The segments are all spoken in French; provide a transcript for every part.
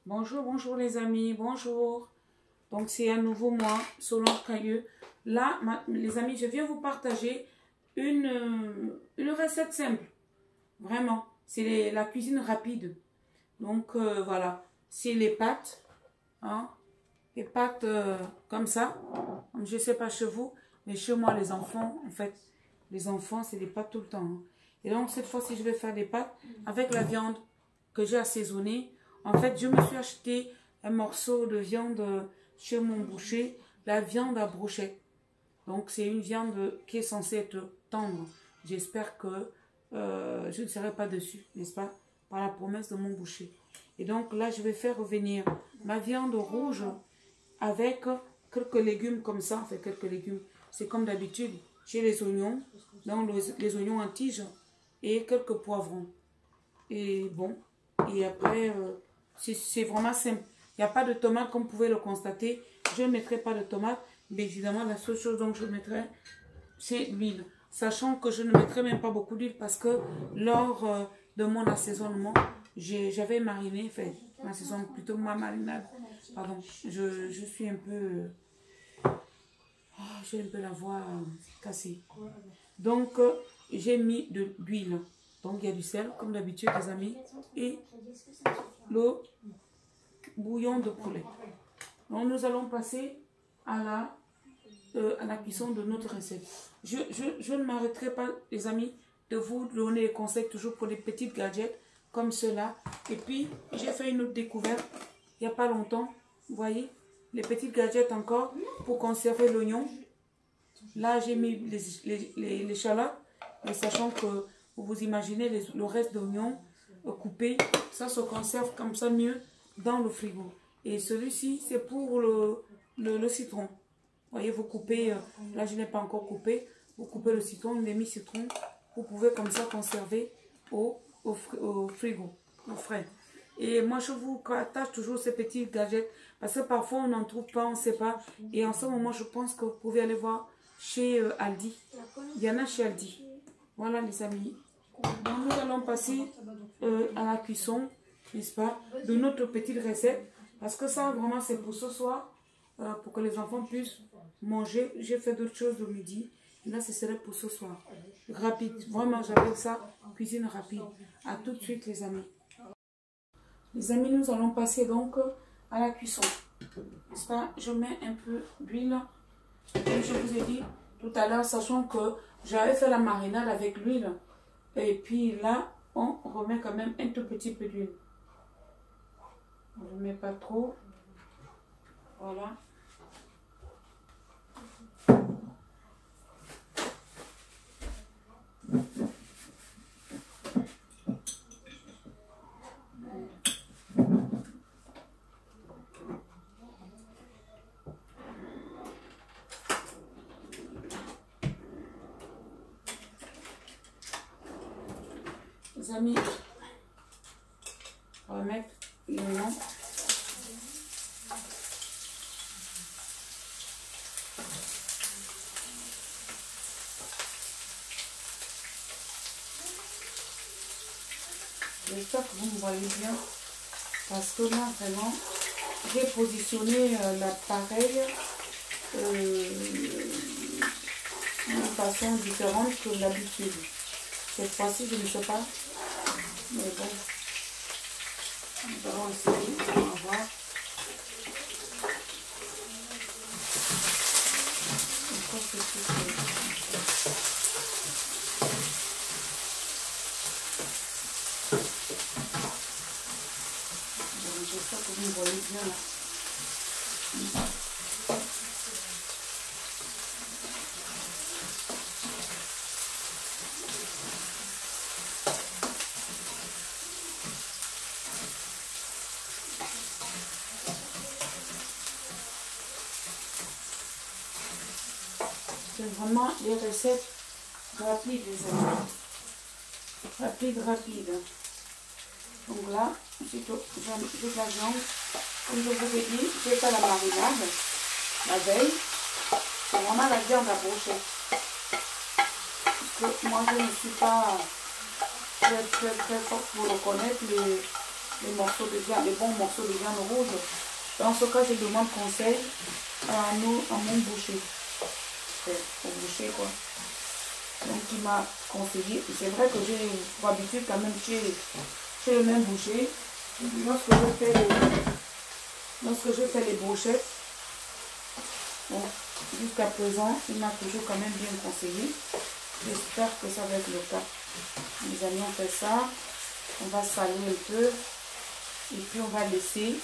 Bonjour, bonjour les amis, bonjour. Donc c'est un nouveau mois, Solange Cailleux. Là, les amis, je viens vous partager une recette simple. Vraiment, c'est la cuisine rapide. Donc voilà, c'est les pâtes. Hein, les pâtes comme ça. Je ne sais pas chez vous, mais chez moi, les enfants, en fait, les enfants, c'est des pâtes tout le temps. Hein. Et donc cette fois-ci, je vais faire des pâtes avec la viande que j'ai assaisonnée. En fait, je me suis acheté un morceau de viande chez mon boucher, la viande à brochette. Donc, c'est une viande qui est censée être tendre. J'espère que je ne serai pas dessus, n'est-ce pas, par la promesse de mon boucher. Et donc, là, je vais faire revenir ma viande rouge avec quelques légumes comme ça. En fait, quelques légumes. C'est comme d'habitude. J'ai les oignons, donc les oignons en tige et quelques poivrons. Et bon, et après... c'est vraiment simple. Il n'y a pas de tomate comme vous pouvez le constater. Je ne mettrai pas de tomate. Mais évidemment, la seule chose dont je mettrai, c'est l'huile. Sachant que je ne mettrai même pas beaucoup d'huile parce que lors de mon assaisonnement, j'avais mariné, enfin, plutôt ma marinade. Pardon, je suis un peu... j'ai un peu la voix cassée. Donc, j'ai mis de l'huile. Donc, il y a du sel, comme d'habitude, les amis. Et le bouillon de poulet. Donc, nous allons passer à la cuisson de notre recette. Je ne m'arrêterai pas, les amis, de vous donner des conseils toujours pour les petites gadgets comme cela. Et puis, j'ai fait une autre découverte il n'y a pas longtemps. Vous voyez, les petites gadgets encore pour conserver l'oignon. Là, j'ai mis les échalotes. Et sachant que vous imaginez le reste d'oignon coupé, ça se conserve comme ça mieux dans le frigo. Et celui-ci, c'est pour le citron. Vous voyez, vous coupez, là je n'ai pas encore coupé, vous coupez le citron, une demi-citron, vous pouvez comme ça conserver au frigo, au frais. Et moi je vous partage toujours ces petits gadgets, parce que parfois on n'en trouve pas, on ne sait pas. Et en ce moment, je pense que vous pouvez aller voir chez Aldi. Il y en a chez Aldi. Voilà les amis. Donc nous allons passer à la cuisson, n'est-ce pas, de notre petite recette. Parce que ça vraiment c'est pour ce soir, pour que les enfants puissent manger. J'ai fait d'autres choses le midi. Et là ce serait pour ce soir. Rapide, vraiment j'appelle ça cuisine rapide. À tout de suite les amis. Les amis, nous allons passer donc à la cuisson. N'est-ce pas, je mets un peu d'huile. Comme je vous ai dit tout à l'heure, sachant que j'avais fait la marinade avec l'huile. Et puis là, on remet quand même un tout petit peu d'huile. On ne met pas trop. Voilà. Les amis, on va mettre l'oignon. J'espère que vous me voyez bien, parce que là vraiment j'ai positionné l'appareil d'une façon différente que d'habitude. Cette fois-ci je ne sais pas, mais bon, nous allons essayer, on va voir. J'espère que vous me voyez bien là. C'est vraiment des recettes rapides, les amis. Rapide. Donc là, j'ai la viande. Comme je vous ai dit, j'ai fait la marinade la veille. C'est vraiment la viande à brocher. Parce que moi, je ne suis pas très forte pour reconnaître les morceaux de viande, les bons morceaux de viande rouge. Dans ce cas, je demande conseil à mon boucher. Au boucher, quoi. Donc, il m'a conseillé. C'est vrai que j'ai pour habitude quand même chez le même boucher. Lorsque je fais les brochettes, bon, jusqu'à présent, il m'a toujours quand même bien conseillé. J'espère que ça va être le cas. Les amis, on fait ça. On va saler un peu. Et puis, on va laisser.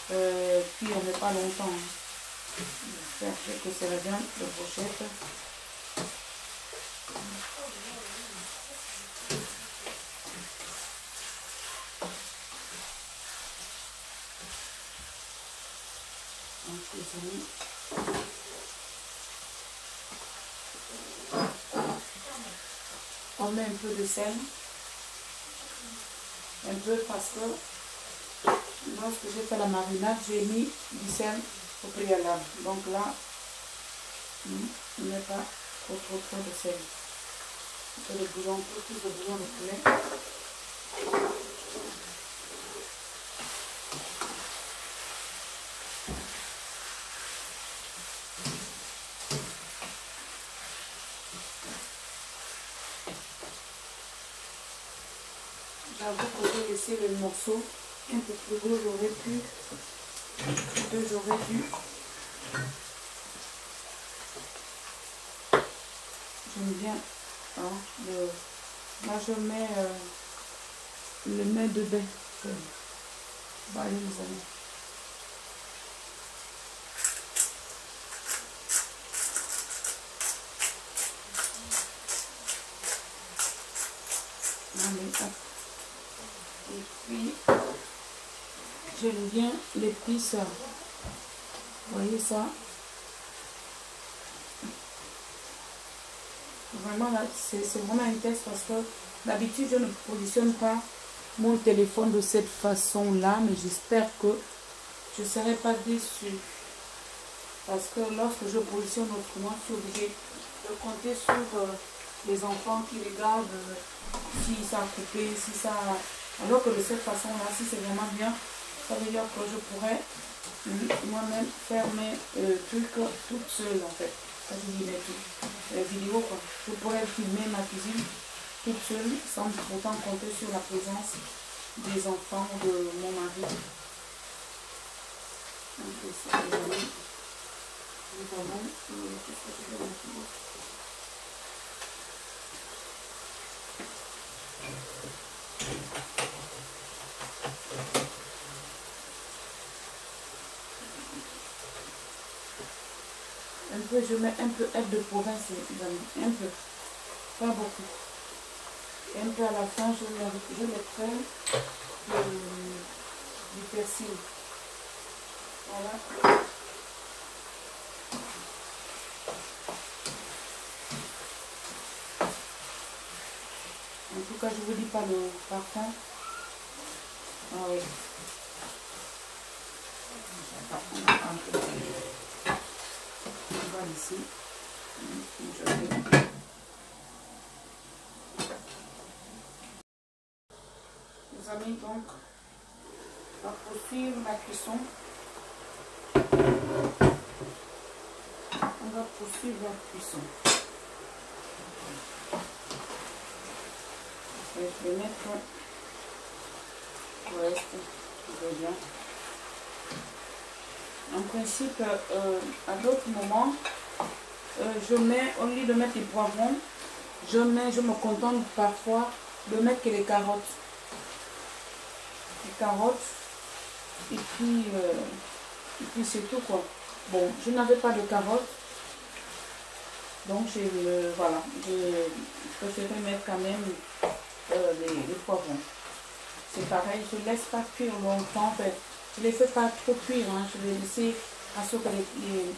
Puis, on ne met pas longtemps. J'espère que c'est la viande de brochette. Donc, les amis. On met un peu de sel. Un peu parce que lorsque j'ai fait la marinade, j'ai mis du sel au préalable. Donc là, on ne met pas trop de sel. Un peu de bouillon, un peu plus de bouillon de poulet. J'avoue que j'ai laissé le morceau un peu plus gros, j'aurais dû. J'aime bien. Hein, là, je mets le mets de bain. Voilà, les amis. Allez, hop. Et puis, j'aime bien l'épice. Vous voyez ça? Vraiment, là, c'est vraiment un test parce que d'habitude, je ne positionne pas mon téléphone de cette façon-là, mais j'espère que je ne serai pas déçue. Parce que lorsque je positionne autrement, je suis obligée de compter sur les enfants qui regardent si ça a coupé, si ça... Alors que de cette façon-là, si c'est vraiment bien, ça veut dire que je pourrais moi-même faire mes trucs toute seule en fait. Ça, je dis les vidéos quoi. Je pourrais filmer ma cuisine toute seule sans pourtant compter sur la présence des enfants ou de mon mari. Donc ça, les amis, nous avons un peu, je mets un peu d'aide de province, les amis, un peu, pas beaucoup. Et un peu à la fin, je mettrai du persil. Voilà. En tout cas, je ne vous dis pas le parfum. Ah oui. On va ici. Les amis, donc, on va poursuivre la cuisson. On va poursuivre la cuisson. Je vais mettre le reste de bien. En principe, à d'autres moments, je mets, au lieu de mettre les poivrons, je me contente parfois de mettre que les carottes. Les carottes, et puis c'est tout quoi. Bon, je n'avais pas de carottes, donc voilà, je préférais mettre quand même les poivrons. C'est pareil, je ne laisse pas cuire longtemps, en fait. Je ne les fais pas trop cuire, hein. Je vais laisser à ce que les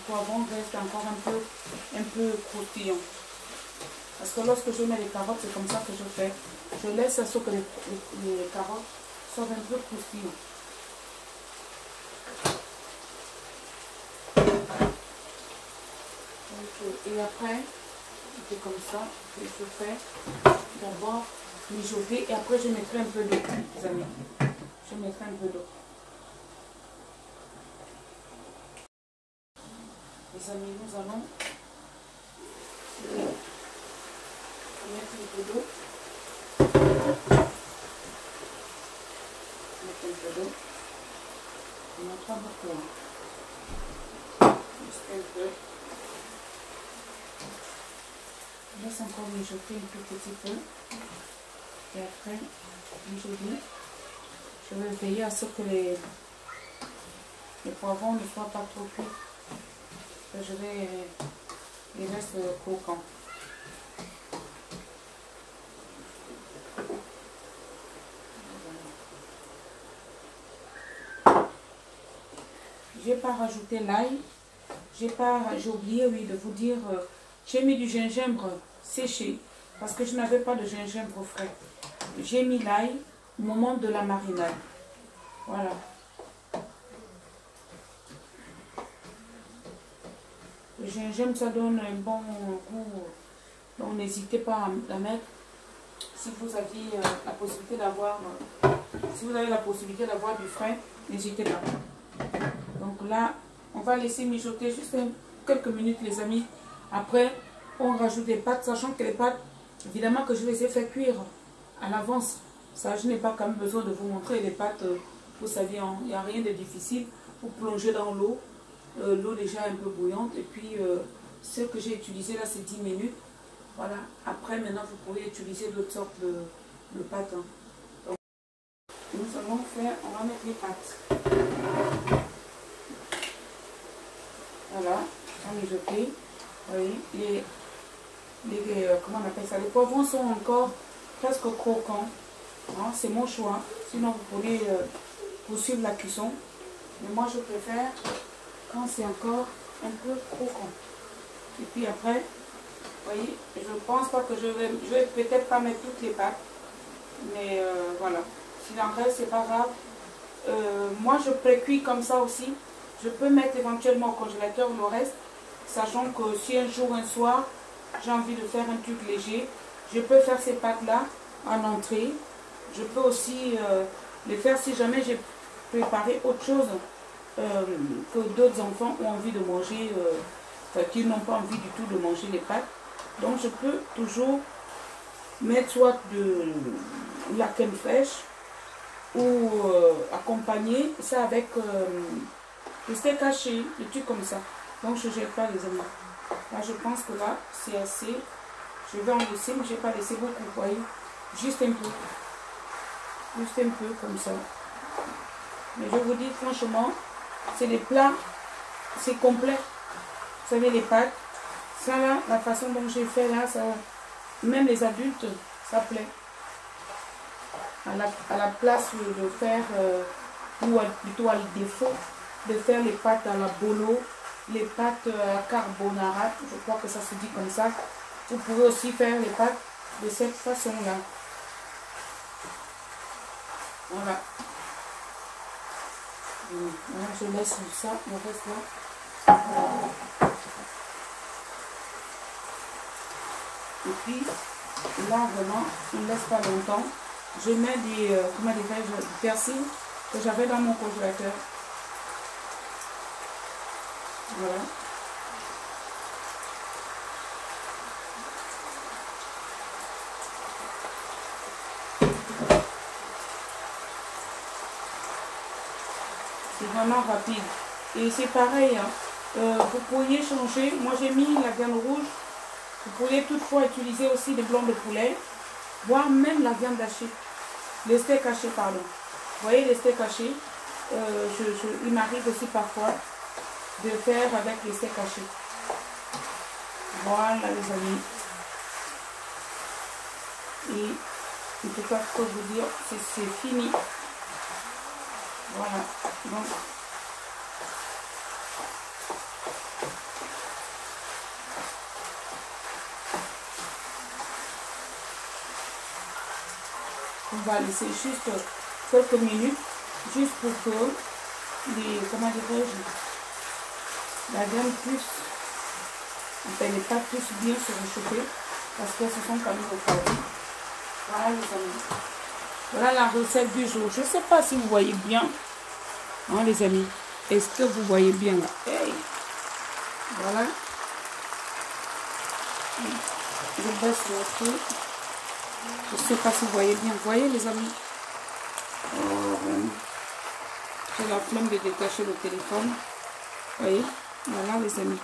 poivrons restent encore un peu croustillants. Parce que lorsque je mets les carottes, c'est comme ça que je fais. Je laisse à ce que les carottes soient un peu croustillantes. Et après, c'est comme ça que je fais. D'abord mijoter et après je mettrai un peu de cuit, les amis. Je mettrai un peu d'eau. Les amis, nous allons mettre un peu d'eau. Mettre un peu d'eau. Non, pas beaucoup. Juste un peu. Je laisse encore mijoter un tout petit peu. Et après, comme je dis, je vais veiller à ce que les poivrons ne soient pas trop cuits. Je vais les laisser croquants. J'ai pas rajouté l'ail. J'ai oublié, oui, de vous dire, j'ai mis du gingembre séché parce que je n'avais pas de gingembre frais. J'ai mis l'ail au moment de la marinade. Voilà. Le gingembre, ça donne un bon goût. Donc n'hésitez pas à la mettre. Si vous aviez la possibilité d'avoir, si vous avez la possibilité d'avoir du frais, n'hésitez pas. Donc là, on va laisser mijoter juste quelques minutes, les amis. Après, on rajoute des pâtes, sachant que les pâtes, évidemment que je les ai fait cuire à l'avance. Ça, je n'ai pas quand même besoin de vous montrer les pâtes. Vous savez, il n'y a rien de difficile. Vous plongez dans l'eau, l'eau déjà un peu bouillante. Et puis, ce que j'ai utilisé là, c'est 10 minutes. Voilà. Après, maintenant, vous pouvez utiliser d'autres sortes de pâtes. Hein. Donc, nous allons faire, on va mettre les pâtes. Voilà, on les jeter. Oui, comment on appelle ça? Les poivrons sont encore presque croquants. Hein, c'est mon choix. Sinon, vous pouvez poursuivre la cuisson. Mais moi, je préfère quand c'est encore un peu croquant. Et puis après, vous voyez, je ne pense pas que je vais peut-être pas mettre toutes les pâtes. Mais voilà. S'il en reste, c'est pas grave. Moi, je pré-cuis comme ça aussi. Je peux mettre éventuellement au congélateur le reste, sachant que si un jour, un soir, j'ai envie de faire un truc léger, je peux faire ces pâtes-là en entrée. Je peux aussi les faire si jamais j'ai préparé autre chose que d'autres enfants ont envie de manger, qui n'ont pas envie du tout de manger les pâtes. Donc je peux toujours mettre soit de la crème fraîche ou accompagner ça avec le steak haché, des trucs comme ça. Donc je ne jette pas, les amis. Là je pense que là c'est assez. Je vais en laisser, mais je ne vais pas laisser beaucoup, vous voyez. Juste un peu. Juste un peu comme ça. Mais je vous dis franchement, c'est des plats, c'est complet. Vous savez, les pâtes. Ça là, la façon dont j'ai fait là, ça, même les adultes, ça plaît. À la place de faire, ou plutôt à le défaut, de faire les pâtes à la bolo, les pâtes à carbonara, je crois que ça se dit comme ça. Vous pouvez aussi faire les pâtes de cette façon-là. Voilà. Voilà, je laisse ça, le reste là. Et puis, là, vraiment, je ne laisse pas longtemps. Je mets des, comment dirais-je, du persil que j'avais dans mon congélateur. Voilà. C'est vraiment rapide. Et c'est pareil, hein. Vous pourriez changer. Moi, j'ai mis la viande rouge. Vous pourriez toutefois utiliser aussi des blancs de poulet, voire même la viande hachée. Les steaks hachés, pardon. Vous voyez, les steaks hachés, il m'arrive aussi parfois de faire avec les steaks hachés. Voilà, les amis. Et en tout cas, ce que je vous dire, c'est fini. Voilà. Donc, on va laisser juste quelques minutes, juste pour que les, comment dirais-je, la viande puisse, enfin les pâtes puissent bien se réchauffer, parce qu'elles se sont quand même refroidies. Voilà, les amis. Voilà la recette du jour. Je ne sais pas si vous voyez bien, hein, les amis. Est-ce que vous voyez bien là? Hey. Voilà. Je baisse le feu. Je ne sais pas si vous voyez bien. Vous voyez, les amis? Oh, j'ai la flemme de détacher le téléphone. Vous voyez? Voilà, les amis.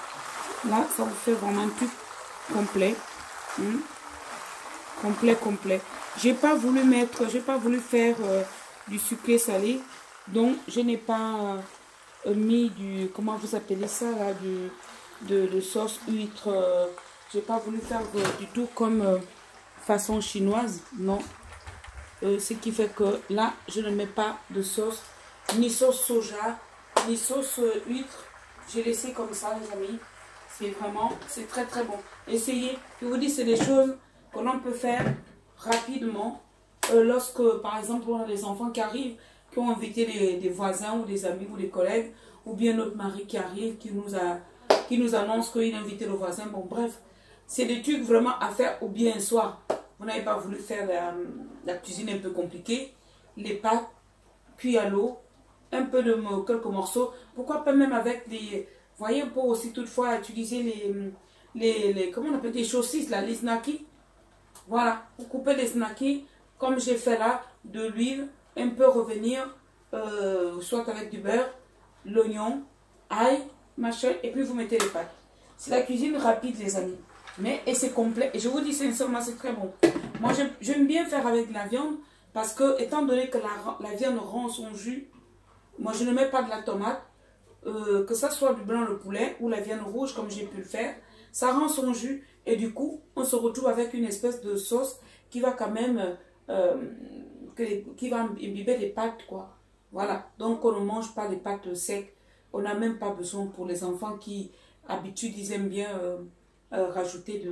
Là, ça vous fait vraiment un truc complet. Complet. J'ai pas voulu faire du sucré salé. Donc, je n'ai pas mis du, comment vous appelez ça là, de sauce huître. J'ai pas voulu faire du tout comme façon chinoise. Non. Ce qui fait que là, je ne mets pas de sauce, ni sauce soja, ni sauce huître. J'ai laissé comme ça, les amis. C'est très très bon. Essayez. Je vous dis, c'est des choses que l'on peut faire rapidement. Lorsque, par exemple, on a des enfants qui arrivent, qui ont invité des voisins ou des amis ou des collègues, ou bien notre mari qui arrive, qui nous annonce qu'il a invité le voisin. Bon, bref, c'est des trucs vraiment à faire ou bien un soir. Vous n'avez pas voulu faire la cuisine un peu compliquée. Les pâtes, cuits à l'eau, un peu de quelques morceaux. Pourquoi pas même avec des... Vous voyez, on peut aussi toutefois utiliser comment on appelle, des saucisses, là, les snackis. Voilà, vous coupez les snackis, comme j'ai fait là, de l'huile, un peu revenir, soit avec du beurre, l'oignon, ail, machin, et puis vous mettez les pâtes. C'est la cuisine rapide, les amis. Et c'est complet. Et je vous dis sincèrement, c'est très bon. Moi, j'aime bien faire avec de la viande, parce que, étant donné que la viande rend son jus, moi, je ne mets pas de la tomate. Que ça soit du blanc le poulet ou la viande rouge comme j'ai pu le faire, ça rend son jus et du coup on se retrouve avec une espèce de sauce qui va quand même qui va imbiber des pâtes quoi. Voilà, donc on ne mange pas des pâtes secs, on n'a même pas besoin pour les enfants qui habituent, ils aiment bien rajouter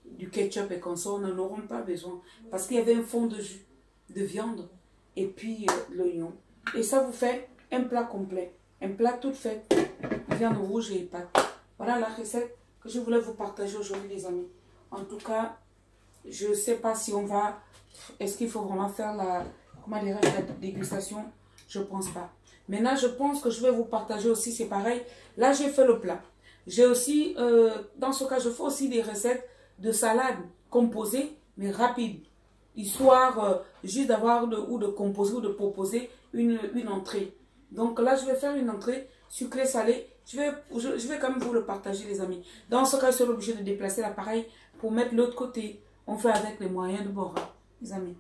du ketchup et comme ça, on n'en auront pas besoin parce qu'il y avait un fond de jus de viande et puis l'oignon et ça vous fait un plat complet. Un plat tout fait, viande rouge et pâtes. Voilà la recette que je voulais vous partager aujourd'hui, les amis. En tout cas, je ne sais pas si on va... Est-ce qu'il faut vraiment faire la dégustation? Je ne pense pas. Maintenant, je pense que je vais vous partager aussi, c'est pareil. Là, j'ai fait le plat. J'ai aussi, dans ce cas, je fais aussi des recettes de salade composée, mais rapide. Histoire juste d'avoir ou de composer ou de proposer une entrée. Donc là, je vais faire une entrée sucrée-salée. Je vais quand même vous le partager, les amis. Dans ce cas, je suis obligé de déplacer l'appareil pour mettre l'autre côté. On fait avec les moyens de bord, les amis.